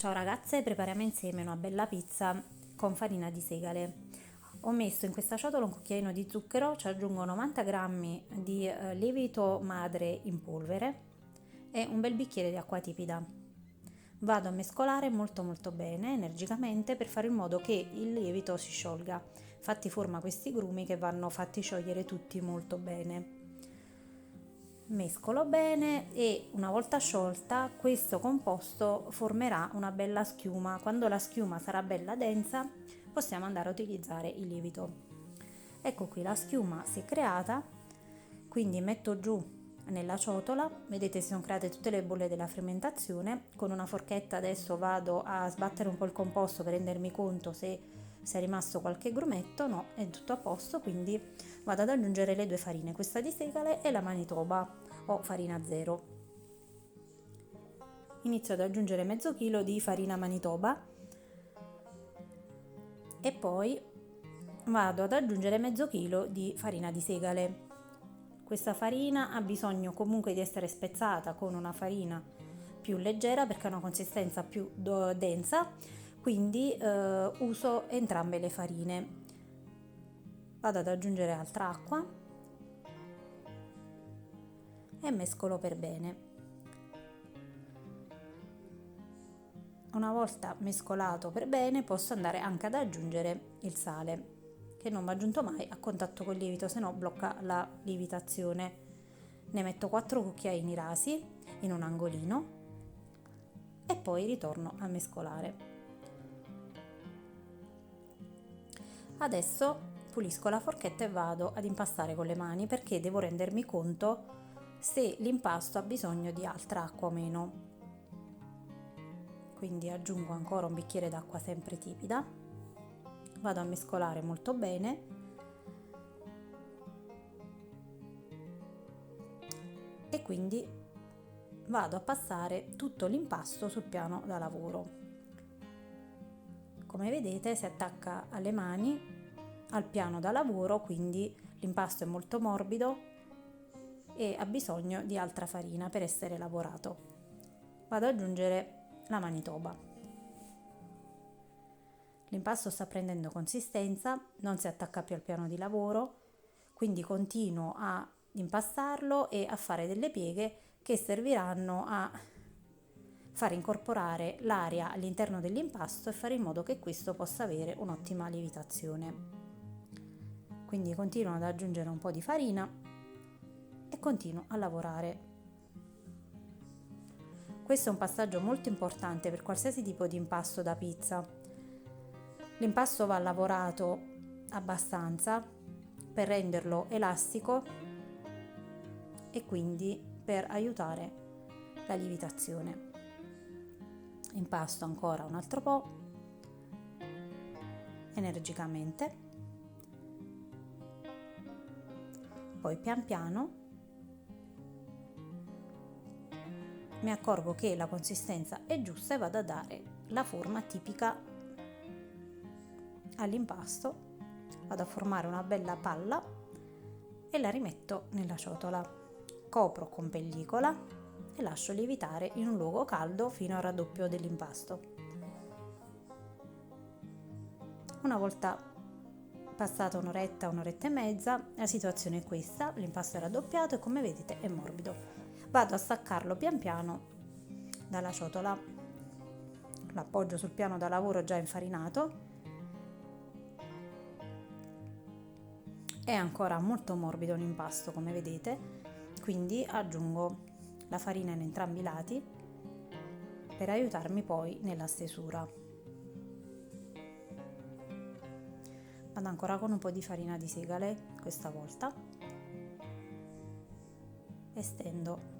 Ciao ragazze, prepariamo insieme una bella pizza con farina di segale. Ho messo in questa ciotola un cucchiaino di zucchero, ci aggiungo 90 grammi di lievito madre in polvere e un bel bicchiere di acqua tiepida. Vado a mescolare molto bene, energicamente, per fare in modo che il lievito si sciolga. Infatti forma questi grumi che vanno fatti sciogliere tutti molto bene. Mescolo bene e una volta sciolta questo composto formerà una bella schiuma. Quando la schiuma sarà bella densa possiamo andare a utilizzare il lievito. Ecco qui, la schiuma si è creata, quindi metto giù nella ciotola, vedete si sono create tutte le bolle della fermentazione. Con una forchetta adesso vado a sbattere un po' il composto per rendermi conto se è rimasto qualche grumetto. No, è tutto a posto, quindi vado ad aggiungere le due farine, questa di segale e la Manitoba o farina zero. Inizio ad aggiungere mezzo chilo di farina Manitoba e poi vado ad aggiungere mezzo chilo di farina di segale. Questa farina ha bisogno comunque di essere spezzata con una farina più leggera perché ha una consistenza più densa, quindi uso entrambe le farine. Vado ad aggiungere altra acqua e mescolo per bene. Una volta mescolato per bene posso andare anche ad aggiungere il sale, che non va aggiunto mai a contatto col lievito, se no blocca la lievitazione. Ne metto 4 cucchiaini rasi in un angolino e poi ritorno a mescolare. Adesso pulisco la forchetta e vado ad impastare con le mani perché devo rendermi conto se l'impasto ha bisogno di altra acqua o meno. Quindi aggiungo ancora un bicchiere d'acqua sempre tiepida, vado a mescolare molto bene e quindi vado a passare tutto l'impasto sul piano da lavoro. Come vedete si attacca alle mani al piano da lavoro, quindi l'impasto è molto morbido e ha bisogno di altra farina per essere lavorato. Vado ad aggiungere la Manitoba. L'impasto sta prendendo consistenza, non si attacca più al piano di lavoro, quindi continuo a impastarlo e a fare delle pieghe che serviranno a far incorporare l'aria all'interno dell'impasto e fare in modo che questo possa avere un'ottima lievitazione. Quindi continuo ad aggiungere un po' di farina e continuo a lavorare. Questo è un passaggio molto importante per qualsiasi tipo di impasto da pizza. L'impasto va lavorato abbastanza per renderlo elastico e quindi per aiutare la lievitazione. Impasto ancora un altro po' energicamente, poi pian piano mi accorgo che la consistenza è giusta e vado a dare la forma tipica all'impasto. Vado a formare una bella palla e la rimetto nella ciotola, copro con pellicola e lascio lievitare in un luogo caldo fino al raddoppio dell'impasto. Una volta passata un'oretta e mezza, la situazione è questa: l'impasto è raddoppiato e come vedete è morbido. Vado a staccarlo pian piano dalla ciotola, l'appoggio sul piano da lavoro già infarinato. È ancora molto morbido l'impasto, come vedete, quindi aggiungo la farina in entrambi i lati per aiutarmi poi nella stesura. Vado ancora con un po' di farina di segale questa volta, estendo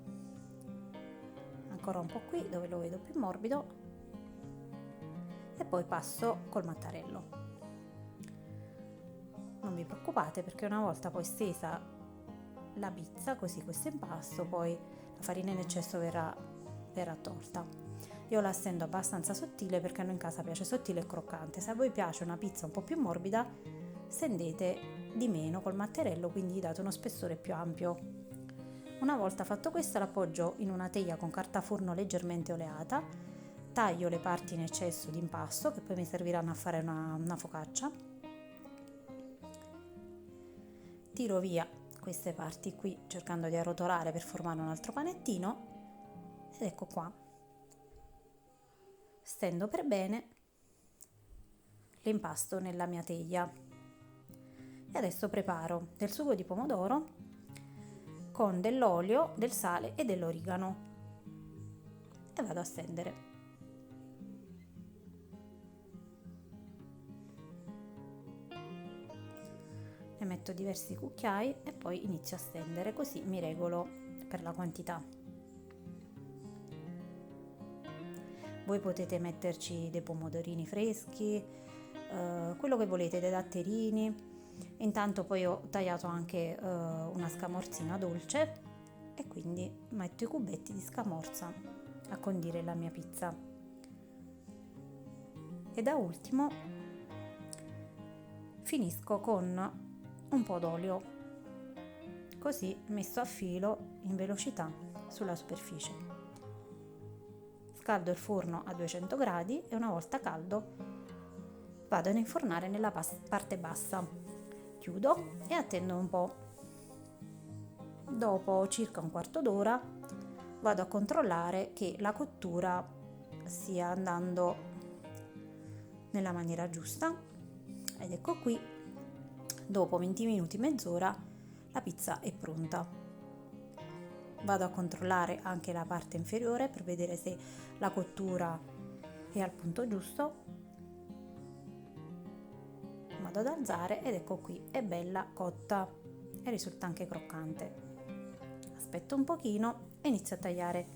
ancora un po' qui dove lo vedo più morbido e poi passo col mattarello. Non vi preoccupate perché una volta poi stesa la pizza, così questo impasto, poi la farina in eccesso verrà tolta. Io la stendo abbastanza sottile perché a noi in casa piace sottile e croccante. Se a voi piace una pizza un po' più morbida, stendete di meno col mattarello, quindi date uno spessore più ampio. Una volta fatto questo l'appoggio in una teglia con carta forno leggermente oleata, taglio le parti in eccesso di impasto che poi mi serviranno a fare una focaccia, tiro via queste parti qui cercando di arrotolare per formare un altro panettino ed ecco qua, stendo per bene l'impasto nella mia teglia e adesso preparo del sugo di pomodoro con dell'olio, del sale e dell'origano e vado a stendere. Ne metto diversi cucchiai e poi inizio a stendere, così mi regolo per la quantità. Voi potete metterci dei pomodorini freschi, quello che volete, dei datterini. Intanto poi ho tagliato anche una scamorzina dolce e quindi metto i cubetti di scamorza a condire la mia pizza. E da ultimo finisco con un po' d'olio, così messo a filo in velocità sulla superficie. Scaldo il forno a 200 gradi e una volta caldo vado ad infornare nella parte bassa. Chiudo e attendo un po'. Dopo circa un quarto d'ora vado a controllare che la cottura stia andando nella maniera giusta ed ecco qui, dopo 20 minuti, mezz'ora, la pizza è pronta. Vado a controllare anche la parte inferiore per vedere se la cottura è al punto giusto. Vado ad alzare ed ecco qui, è bella cotta e risulta anche croccante. Aspetto un pochino e inizio a tagliare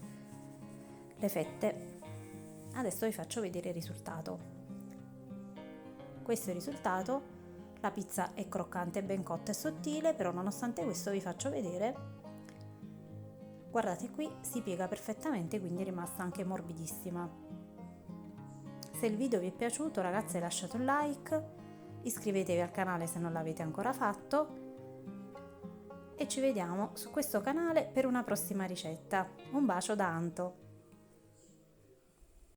le fette. Adesso vi faccio vedere il risultato. Questo è il risultato, la pizza è croccante, ben cotta e sottile, però nonostante questo vi faccio vedere, guardate qui, si piega perfettamente, quindi è rimasta anche morbidissima. Se il video vi è piaciuto, ragazze, lasciate un like, iscrivetevi al canale se non l'avete ancora fatto e ci vediamo su questo canale per una prossima ricetta. Un bacio da Anto!